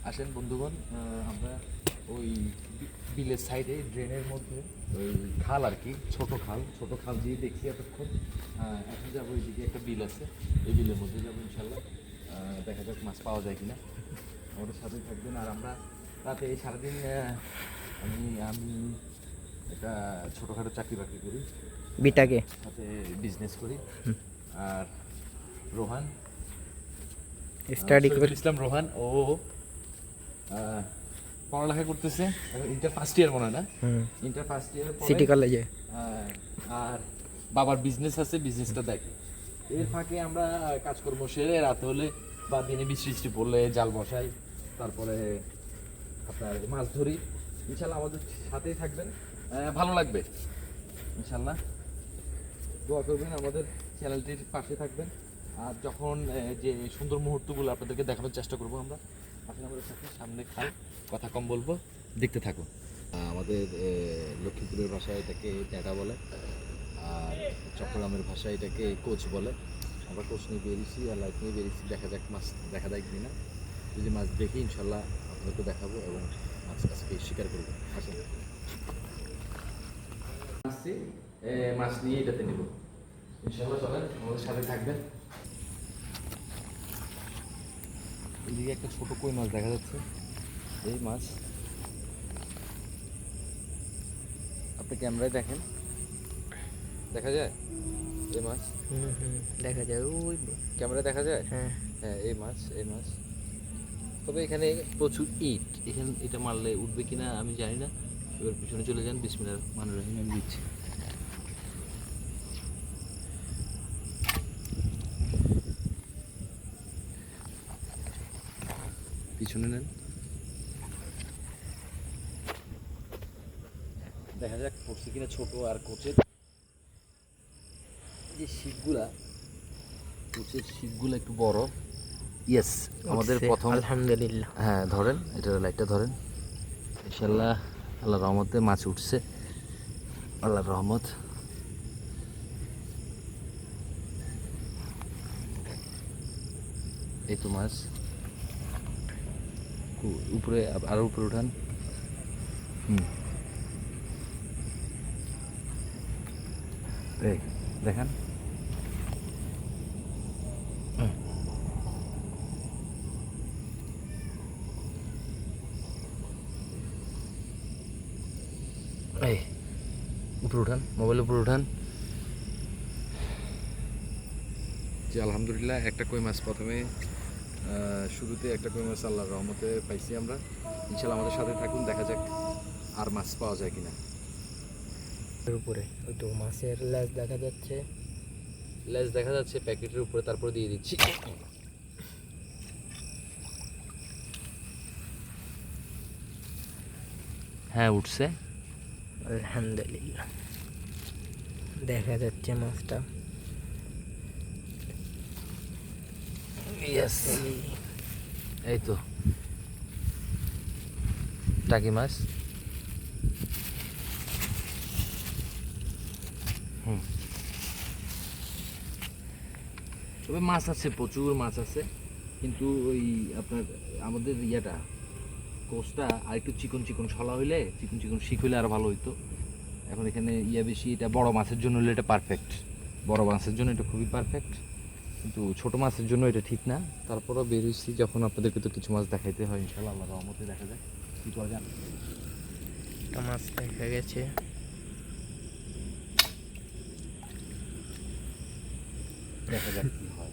আসেন বন্ধুগণ, আমরা ওই বিলের সাইডে ড্রেনের মধ্যে ওই খাল আর কি, ছোট খাল দিয়ে দেখছি এতক্ষণ। এখন যাবো ওইদিকে একটা বিল আছে, এই বিলের মধ্যে যাবো ইনশাল্লাহ। দেখা যাক মাছ পাওয়া যায় কিনা, আমাদের সাথেই থাকবেন। আর আমরা রাতে এই সারাদিন আমি আমি একটা ছোটোখাটো চাকরি বাকরি করি, বিটাকে সাথে বিজনেস করি। আর রোহান, স্টাডি করে ইসলাম রোহান, ও পড়ালেখা করতেছে, ইন্টার ফার্স্ট ইয়ার মনে হয় না, ইন্টার ফার্স্ট ইয়ার সিটি কলেজে। আর বাবার বিজনেস আছে, বিজনেসটা দেখে। এর ফাঁকে আমরা কাজকর্ম সেরে রাতে হলে বা দিনে বৃষ্টি পড়লে জাল বসাই, তারপরে আপনার মাছ ধরি। ইনশাল্লাহ আমাদের সাথেই থাকবেন, ভালো লাগবে ইনশাল্লাহ। দোয়া করবেন, আমাদের চ্যানেলটির পাশে থাকবেন। আর যখন যে সুন্দর মুহূর্তগুলো আপনাদেরকে দেখানোর চেষ্টা করব আমরা, আসলে আমাদের সাথে সামনে খাল, কথা কম বলবো, দেখতে থাকো। আমাদের লক্ষ্মীপুরের ভাষায় এটাকে ট্যাটা বলে, আর চট্টগ্রামের ভাষায় এটাকে কোচ বলে। আমরা কোচ নিয়ে বেরিয়েছি আর লাইফ নিয়ে বেরিয়েছি, দেখা যাক মাছ দেখা যায় কিনা। যদি মাছ দেখি ইনশাল্লাহ আপনাদেরকে দেখাবো এবং মাছ আজকে শিকার করবো। আসেন মাছ নিয়ে এটাতে নেব ইনশাল্লাহ। চলেন, আমাদের সাথে থাকবেন। এদিকে একটা ছোট কই মাছ দেখা যাচ্ছে, এই মাছ আপনি ক্যামেরায় দেখেন, দেখা যায় এই মাছ, দেখা যায় ওই ক্যামেরায় দেখা যায়। হ্যাঁ হ্যাঁ, এই মাছ, এই মাছ। তবে এখানে প্রচুর ইট, এখানে এটা মারলে উঠবে কিনা আমি জানি না। এবার পিছনে চলে যান, বিসমিল্লাহির রহমানির রহিম আমি দিচ্ছি। পিছনে নেন, দেখা যাক পড়ছে কিনা। ছোট আর কোচের যে শিকগুলা, কোচের শিকগুলো একটু বড়। ইয়েস, আমাদের প্রথম। আলহামদুলিল্লাহ। হ্যাঁ ধরেন, এটা লাইটটা ধরেন। ইনশাল্লাহ আল্লাহর রহমতে মাছ উঠছে, আল্লাহর রহমত। এই তো মাছ, উপরে আরো উপরে উঠান। এই দেখেন, এই উপরে উঠান, মোবাইল উপরে উঠান। জি আলহামদুলিল্লাহ, একটা কই মাছ প্রথমে শুরুতে একটা কই মাছ আল্লাহর রহমতে পাইছি আমরা। ইনশাল্লাহ আমাদের সাথে থাকুন, দেখা যাক আর মাছ পাওয়া যায় কিনা। উপরে ওই তো মাছের লেজ দেখা যাচ্ছে, লেজ দেখা যাচ্ছে প্যাকেটের উপরে, তারপরে দিয়ে দিচ্ছি। হ্যাঁ উঠছে, আলহামদুলিল্লাহ। দেখা যাচ্ছে মাছটা। ইয়েস, এই তো টাকি মাছ। তবে মাছ আছে, প্রচুর মাছ আছে, কিন্তু ওই আপনার আমাদের ইয়েটা কোচটা আর একটু চিকন চিকন ছলা হইলে, চিকন চিকন শিক হইলে আরো ভালো হইতো। এখন এখানে ইয়া বেশি, এটা বড় মাছের জন্য হলে এটা পারফেক্ট, বড় মাছের জন্য এটা খুবই পারফেক্ট, কিন্তু ছোট মাছের জন্য এটা ঠিক না। তারপরও বেরিয়েছি যখন, আপনাদেরকে তো কিছু মাছ দেখাইতে হয়। ইনশাল্লাহ আল্লাহর রহমতে দেখা যায় কি করা যায়। একটা মাছ দেখা গেছে। দেখা যাক কি হয়।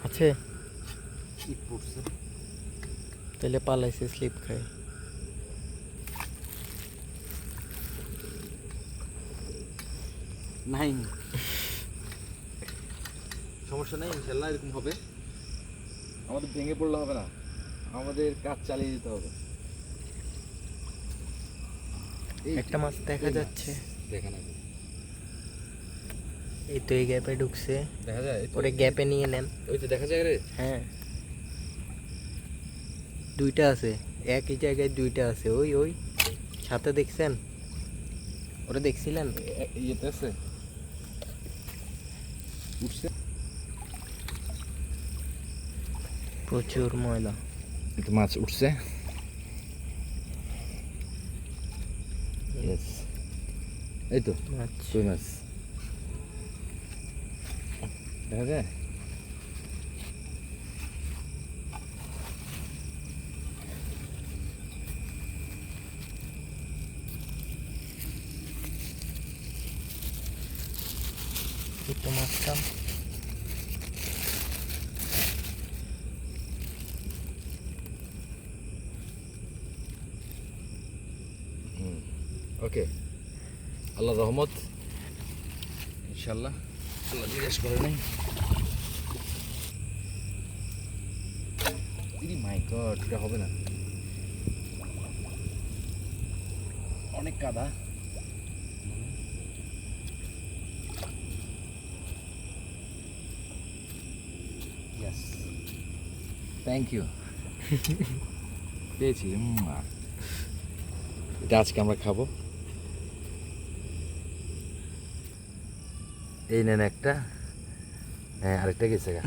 আছে, শীত পড়ছে, তাহলে পালাইছে, স্লিপ খায়। নাই সমস্যা নেই, ইনশাল্লাহ এরকম হবে। আমাদের ভেঙে পড়লে হবে না, আমাদের কাজ চালিয়ে যেতে হবে। একটা মাছ দেখা যাচ্ছে, দেখা না, এই তো এই গ্যাপে ঢুকছে। দেখা যায় ওরে গ্যাপে নিয়ে নেন। ওই তো দেখা যায় রে। হ্যাঁ, দুইটা আছে, একই জায়গায় দুইটা আছে। ওই ওই সাথে দেখছেন, ওরা দেখছিলেন? ইয়েতে আছে, উঠছে। প্রচুর ময়লা। একটু মাছ উঠছে। Yes. এই তো মাছ কই মাছ দেখা যায়। একটু মাছটা ওকে, আল্লাহ রহমত ইনশাল্লাহ, আল্লাহ জিজ্ঞেস করে নাই। মাই গড, এটা হবে না, অনেক কাদা। Yes, thank you. পেয়েছি। এটা আজকে আমরা খাবো। এই নেন একটা। হ্যাঁ, আরেকটা গেছে গা।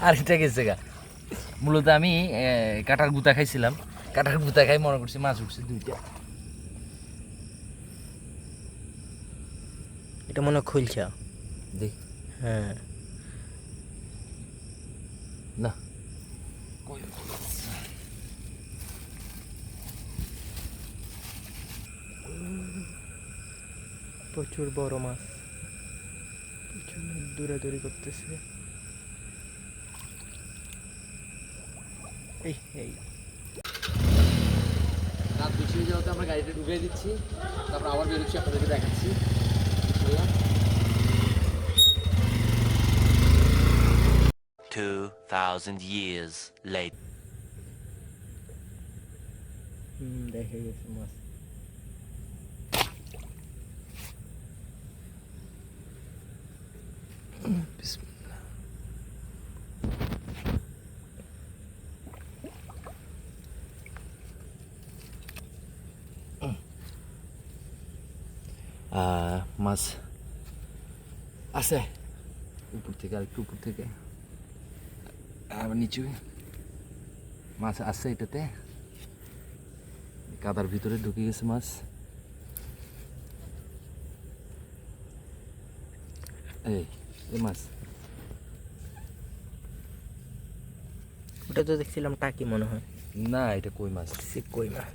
আরেকটা গেছে গা। মূলত আমি কাটার গুতা খাইছিলাম, কাটার গুতা খাই মনে করছি মাছ উঠছে 2টা। এটা মনে হয় খুলছা। দেখ হ্যাঁ, না, প্রচুর বড় মাছ, প্রচুর দৌড়াদৌড়ি করতেছে। এই এই রাত বেশি হয়ে যাওয়াতে আমরা গাড়িটা ডুবিয়ে দিচ্ছি, তারপর আবার বেরোচ্ছি, আপনাদেরকে দেখাচ্ছি ইনশাল্লাহ। 2000 years later. দেখে গেছে মাছ। মাছ আছে উপর থেকে, আর একটু উপর থেকে আবার নিচু মাছ আছে। এটাতে কাদার ভিতরে ঢুকে গেছে মাছ। এই মাছ, ওটা তো দেখছিলাম টাকি মনে হয়। না এটা কই মাছ। সে কই মাছ।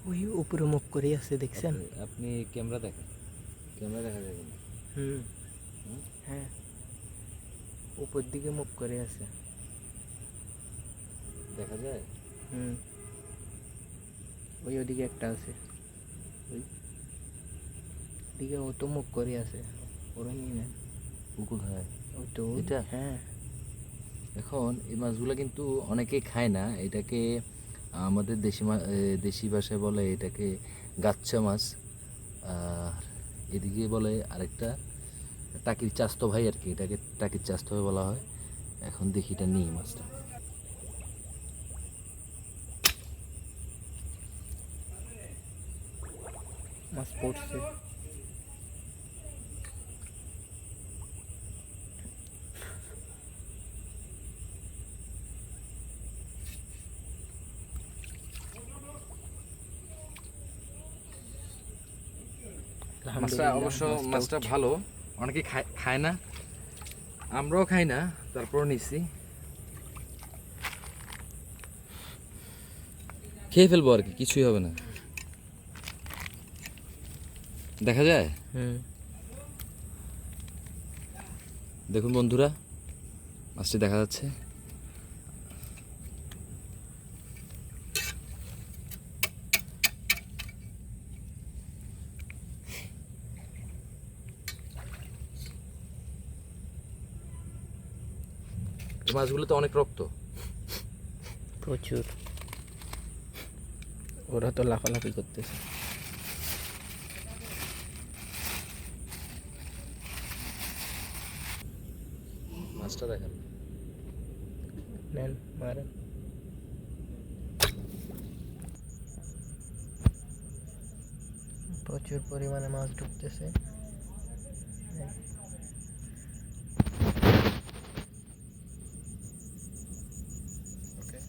ওই উপরে মুখ করে আছে, দেখছেন? আপনি ক্যামেরা দেখেন, ক্যামেরা দেখা যাবে না। হুম, হ্যাঁ, উপর দিকে মুখ করে আছে। দেখা যায়। হুম, ওই ওদিকে একটা আছে, ওই দিকে ও তো মুখ করে আছে। ওরা নিয়ে নেন। কোথায়? ওই তো এটা? হ্যাঁ। এখন এই মাছগুলো কিন্তু অনেকেই খায় না। এটাকে আমাদের দেশি ভাষায় বলে এটাকে গাচ্চা মাছ, আর এদিকে বলে আরেকটা টাকির চাস্তো ভাই আর কি, এটাকে টাকির চাস্তো ভাই বলা হয়। এখন দেখি এটা নিই মাছটা। মাছ পড়ছে। মাছটা অবশ্য মাছটা ভালো, অনেকে খায় না, আমরাও খাই না, তারপরও নিছি। খেয়ে ফেলবো আর কি, কিছুই হবে না। দেখা যায়। হুম, দেখুন বন্ধুরা, মাছটি দেখা যাচ্ছে। এই মাছগুলো তো অনেক রক্ত। প্রচুর। ওরা তো লাফালাফি করতেছে। মাছটা দেখেন। নেন, মারেন। প্রচুর পরিমাণে মাছ ঢুকতেছে। ওকে,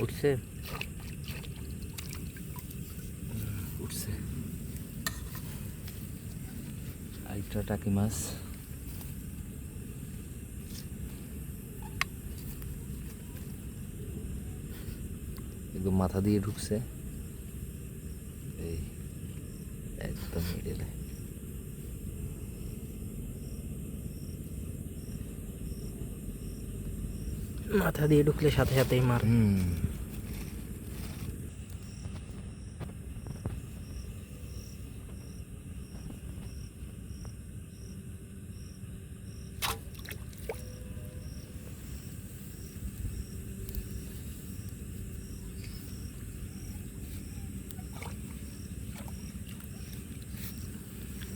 উঠছে। উঠছে আরেকটা টাকি মাছ। একদম মাথা দিয়ে ঢুকছে, এই একদম মিডলে। মাথা দিয়ে ঢুকলে সাথে সাথেই মার।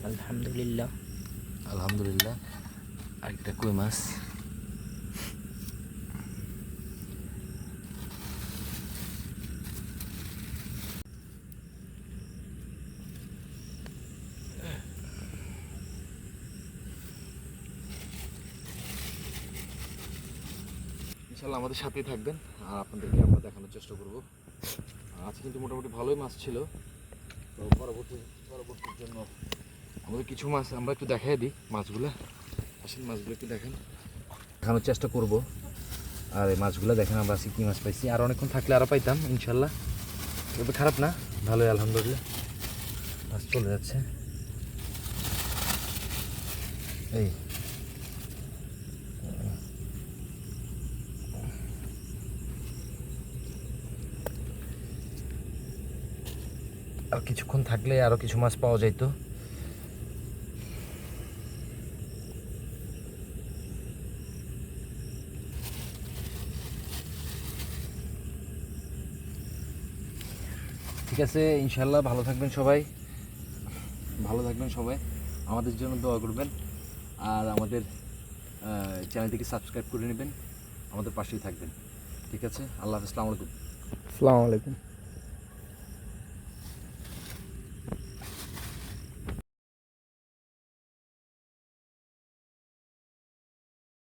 আলহামদুলিল্লাহ। আলহামদুলিল্লাহ, আরেকটা কই মাছ। ইনশাল্লাহ আমাদের সাথেই থাকবেন আর আপনাদেরকে আমরা দেখানোর চেষ্টা করব। আজকে কিন্তু মোটামুটি ভালোই মাছ ছিল। তো পরবর্তীর জন্য আমাদের কিছু মাছ আমরা একটু দেখাই দিই মাছগুলো। আসেন মাছগুলো একটু দেখেন, দেখানোর চেষ্টা করব। আর এই মাছগুলো দেখেন আমরা আজকে কী মাছ পাইছি, আর অনেকক্ষণ থাকলে আরও পাইতাম ইনশাল্লাহ। তবে খারাপ না, ভালোই আলহামদুলিল্লাহ। মাছ চলে যাচ্ছে এই। আর কিছুক্ষণ থাকলে আরো কিছু মাছ পাওয়া যাইতো। ঠিক আছে, ইনশাল্লাহ ভালো থাকবেন সবাই, ভালো থাকবেন সবাই, আমাদের জন্য দোয়া করবেন আর আমাদের চ্যানেলটিকে সাবস্ক্রাইব করে নেবেন, আমাদের পাশেই থাকবেন। ঠিক আছে, আল্লাহ হাফেজ, আসসালামু আলাইকুম। আসসালামু আলাইকুম।